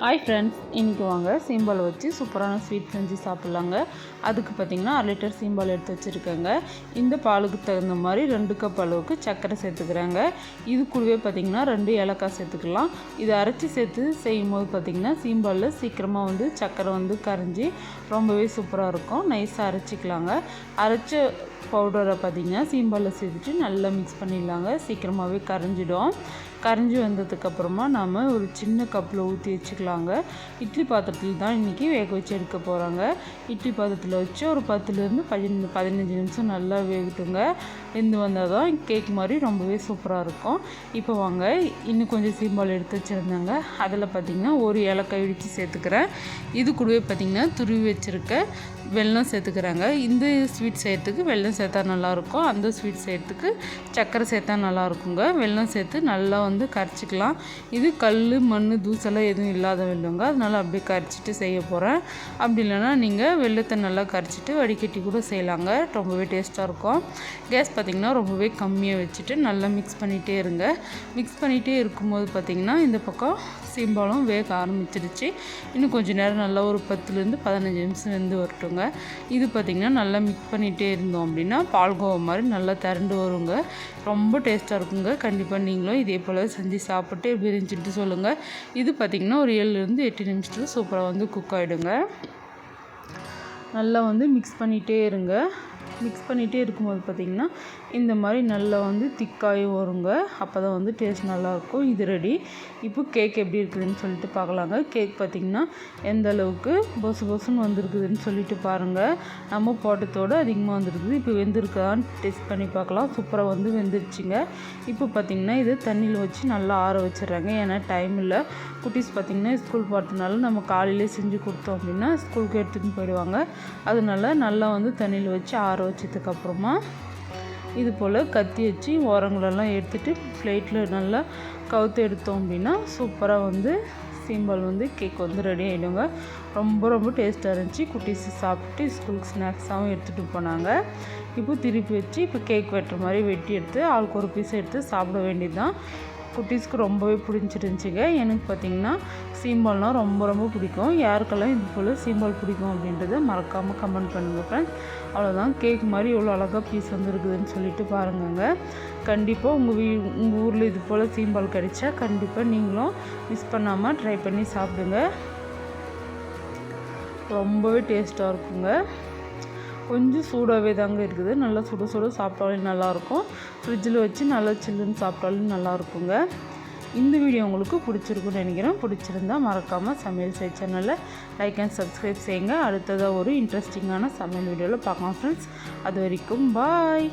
Hi friends, இன்றைக்கி வாங்க சீம்பால் வச்சு சூப்பரான ஸ்வீட் செஞ்சு சாப்பிட்லாங்க. அதுக்கு பார்த்திங்கன்னா 1 லிட்டர் சீம்பால் எடுத்து வச்சுருக்கேங்க. இந்த பாலுக்கு தகுந்த மாதிரி 2 கப் அளவுக்கு சர்க்கரை சேர்த்துக்கிறேங்க. இது கூடவே பார்த்திங்கன்னா 2 ஏலக்காய் சேர்த்துக்கலாம். இதை அரைச்சி சேர்த்து செய்யும்போது பார்த்திங்கன்னா சீம்பாலில் சீக்கிரமாக சர்க்கரை கரைஞ்சி ரொம்பவே சூப்பராக இருக்கும். நைஸாக அரைச்சிக்கலாங்க. அரைச்ச பவுடரை பார்த்திங்கன்னா சீம்பாலில் சேர்த்துட்டு நல்லா மிக்ஸ் பண்ணிடலாங்க. சீக்கிரமாகவே கரைஞ்சிடும். கரைஞ்சி வந்ததுக்கப்புறமா நாம் ஒரு சின்ன கப்பில் ஊற்றி வச்சுக்கலாங்க. இட்லி பாத்திரத்தில் தான் இன்றைக்கி வேக வச்சு எடுக்க போகிறாங்க. இட்லி பாத்திரத்தில் வச்சு ஒரு 10லேருந்து 15 நிமிஷம் நல்லா வேகட்டுங்க. வெந்து வந்தால் தான் கேக் மாதிரி ரொம்பவே சூப்பராக இருக்கும். இப்போ வாங்க, இன்னும் கொஞ்சம் சீம்பால் எடுத்து வச்சுருந்தாங்க. அதில் பார்த்திங்கன்னா ஒரு ஏலக்காய் இடித்து சேர்த்துக்கிறேன். இது கூடவே பார்த்திங்கன்னா துருவி வச்சுருக்க வெல்லம் சேர்த்துக்கிறாங்க. இந்த ஸ்வீட் செய்கிறதுக்கு வெல்லம் சேர்த்தா நல்லாயிருக்கும். அந்த ஸ்வீட் செய்கிறதுக்கு சர்க்கரை சேர்த்தா நல்லாயிருக்குங்க. வெல்லம் சேர்த்து நல்லா கரைச்சிக்கலாம். இது கல், மண், தூசெல்லாம் எதுவும் இல்லாத வெல்லங்க. அதனால் அப்படியே கரைச்சிட்டு செய்ய போகிறேன். அப்படி இல்லைனா நீங்கள் வெல்லத்தை நல்லா கரைச்சிட்டு வடிகட்டி கூட செய்யலாங்க. ரொம்பவே டேஸ்ட்டாக இருக்கும். கேஸ் பார்த்திங்கன்னா ரொம்பவே கம்மியாக வச்சுட்டு நல்லா மிக்ஸ் பண்ணிகிட்டே இருங்க. மிக்ஸ் பண்ணிகிட்டே இருக்கும்போது பார்த்திங்கன்னா இந்த பக்கம் சீம்பாலும் வேக ஆரம்பிச்சிருச்சு. இன்னும் கொஞ்சம் நேரம் நல்லா ஒரு 10லேருந்து 15 நிமிஷம் வெந்து வரட்டுங்க. இது பார்த்திங்கன்னா நல்லா மிக்ஸ் பண்ணிகிட்டே இருந்தோம் அப்படின்னா பால்கோவா மாதிரி நல்லா திரண்டு வருங்க. ரொம்ப டேஸ்ட்டாக இருக்குங்க. கண்டிப்பாக நீங்களும் இதே போல் செஞ்சு சாப்பிட்டு எப்படி இருந்துச்சுட்டு சொல்லுங்கள். இது பார்த்திங்கன்னா ஒரு 7லேருந்து 8 நிமிஷத்தில் சூப்பராக குக் ஆகிடுங்க. நல்லா மிக்ஸ் பண்ணிகிட்டே இருங்க. மிக்ஸ் பண்ணிகிட்டே இருக்கும்போது பார்த்திங்கன்னா இந்த மாதிரி நல்லா திக்காகி வருங்க. அப்போ தான் டேஸ்ட் நல்லாயிருக்கும். இது ரெடி. இப்போ கேக் எப்படி இருக்குதுன்னு சொல்லிட்டு பார்க்கலாங்க. கேக் பார்த்திங்கன்னா எந்த அளவுக்கு பொசுன்னு வந்திருக்குதுன்னு சொல்லிட்டு பாருங்கள். நம்ம போட்டத்தோடு அதிகமாக வந்துருக்குது. இப்போ வெந்திருக்கான்னு டெஸ்ட் பண்ணி பார்க்கலாம். சூப்பராக வெந்துருச்சுங்க. இப்போ பார்த்திங்கன்னா இது தண்ணியில் வச்சு நல்லா ஆற வச்சிடுறாங்க. ஏன்னா டைம் இல்லை. குட்டீஸ் பார்த்திங்கன்னா ஸ்கூல் போகிறதுனால நம்ம காலையிலே செஞ்சு கொடுத்தோம் அப்படின்னா ஸ்கூலுக்கு எடுத்துகிட்டு போயிடுவாங்க. அதனால நல்லா தண்ணியில் வச்சு ஆற வச்சதுக்கப்புறமா இது போல் கத்தி வச்சு ஓரங்களெல்லாம் எடுத்துகிட்டு பிளேட்டில் நல்லா கவுத்து எடுத்தோம் அப்படின்னா சூப்பராக சீம்பால் கேக் ரெடி ஆகிடுங்க. ரொம்ப டேஸ்ட்டாக இருந்துச்சு. குட்டீஸ் சாப்பிட்டு ஸ்கூலுக்கு ஸ்நாக்ஸாகவும் எடுத்துகிட்டு போனாங்க. இப்போ திருப்பி வச்சு இப்போ கேக் வெட்டுற மாதிரி வெட்டி எடுத்து ஆளுக்கு ஒரு பீஸ் எடுத்து சாப்பிட வேண்டியது தான். குட்டீஸ்க்கு ரொம்பவே பிடிச்சிருந்துச்சிங்க. எனக்கு பார்த்திங்கன்னா சீம்பால்னால் ரொம்ப பிடிக்கும். யாருக்கெல்லாம் இது போல் சீம்பால் பிடிக்கும் அப்படின்றத மறக்காமல் கமெண்ட் பண்ணுங்கள் ஃப்ரெண்ட்ஸ். அவ்வளோதான். கேக் மாதிரி எவ்வளோ அழகாக பீஸ் இருக்குதுன்னு சொல்லிட்டு பாருங்கங்க. கண்டிப்பாக உங்கள் ஊரில் இது போல் சீம்பால் கிடைச்சா கண்டிப்பாக நீங்களும் மிஸ் பண்ணாமல் ட்ரை பண்ணி சாப்பிடுங்க. ரொம்பவே டேஸ்ட்டாக இருக்குங்க. கொஞ்சம் சூடாகவே தாங்க இருக்குது. நல்லா சுட சாப்பிட்டாலும் நல்லாயிருக்கும். ஃப்ரிட்ஜில் வச்சு நல்லா சில்லுன்னு சாப்பிட்டாலும் நல்லாயிருக்குங்க. இந்த வீடியோ உங்களுக்கு பிடிச்சிருக்குன்னு நினைக்கிறேன். பிடிச்சிருந்தா மறக்காமல் சமையல் செய் சேனலை லைக் அண்ட் சப்ஸ்கிரைப் செய்யுங்க. அடுத்ததாக ஒரு இன்ட்ரெஸ்டிங்கான சமையல் வீடியோவில் பார்க்கலாம் ஃப்ரெண்ட்ஸ். அது வரைக்கும் பாய்.